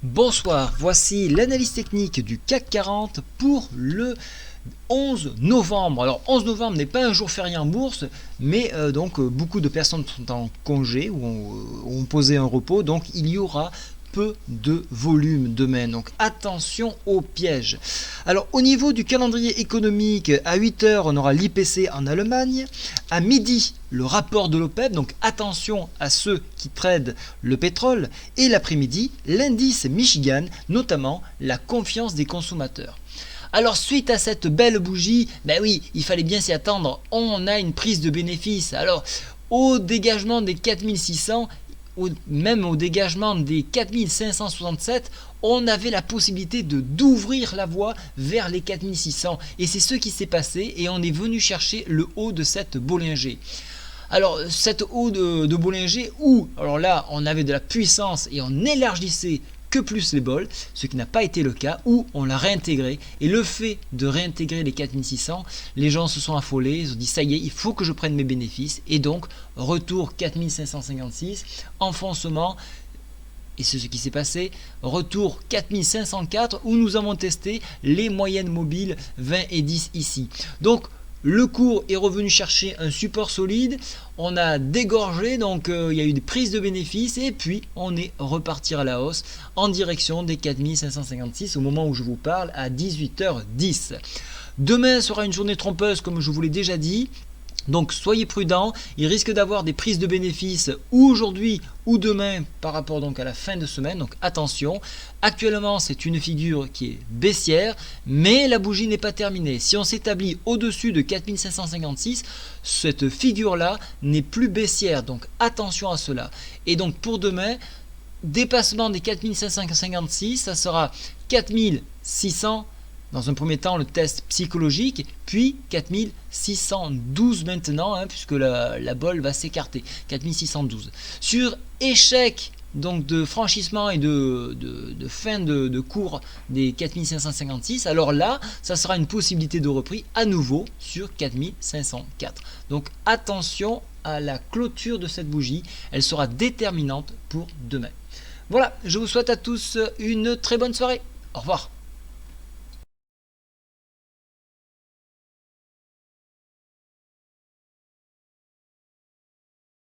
Bonsoir, voici l'analyse technique du CAC 40 pour le 11 novembre. Alors 11 novembre n'est pas un jour férié en bourse, mais beaucoup de personnes sont en congé ou ont posé un repos, donc il y aura peu de volume demain, donc attention aux pièges. Alors au niveau du calendrier économique, à 8h on aura l'IPC en Allemagne, à midi le rapport de l'OPEP, donc attention à ceux qui tradent le pétrole, et l'après-midi l'indice Michigan, notamment la confiance des consommateurs. Alors suite à cette belle bougie, ben oui, il fallait bien s'y attendre, on a une prise de bénéfice. Alors au dégagement des 4600, même au dégagement des 4567, on avait la possibilité d'ouvrir la voie vers les 4600. Et c'est ce qui s'est passé et on est venu chercher le haut de cette Bollinger. Alors cette haut de Bollinger où, alors là, on avait de la puissance et on élargissait que plus les bols, ce qui n'a pas été le cas, où on l'a réintégré. Et le fait de réintégrer les 4600, les gens se sont affolés, ils ont dit ça y est, il faut que je prenne mes bénéfices. Et donc, retour 4556, enfoncement, et c'est ce qui s'est passé, retour 4504, où nous avons testé les moyennes mobiles 20 et 10 ici. Donc, le cours est revenu chercher un support solide, on a dégorgé, donc il y a eu des prises de bénéfices et puis on est reparti à la hausse en direction des 4556 au moment où je vous parle à 18h10. Demain sera une journée trompeuse comme je vous l'ai déjà dit. Donc soyez prudents, il risque d'avoir des prises de bénéfices ou aujourd'hui ou demain par rapport donc à la fin de semaine, donc attention. Actuellement c'est une figure qui est baissière, mais la bougie n'est pas terminée. Si on s'établit au-dessus de 4556, cette figure là n'est plus baissière, donc attention à cela. Et donc pour demain, dépassement des 4556, ça sera 4600. Dans un premier temps, le test psychologique, puis 4612 maintenant, puisque la bolle va s'écarter. 4612. Sur échec donc de franchissement et de fin de cours des 4556, alors là, ça sera une possibilité de reprise à nouveau sur 4504. Donc attention à la clôture de cette bougie, elle sera déterminante pour demain. Voilà, je vous souhaite à tous une très bonne soirée. Au revoir.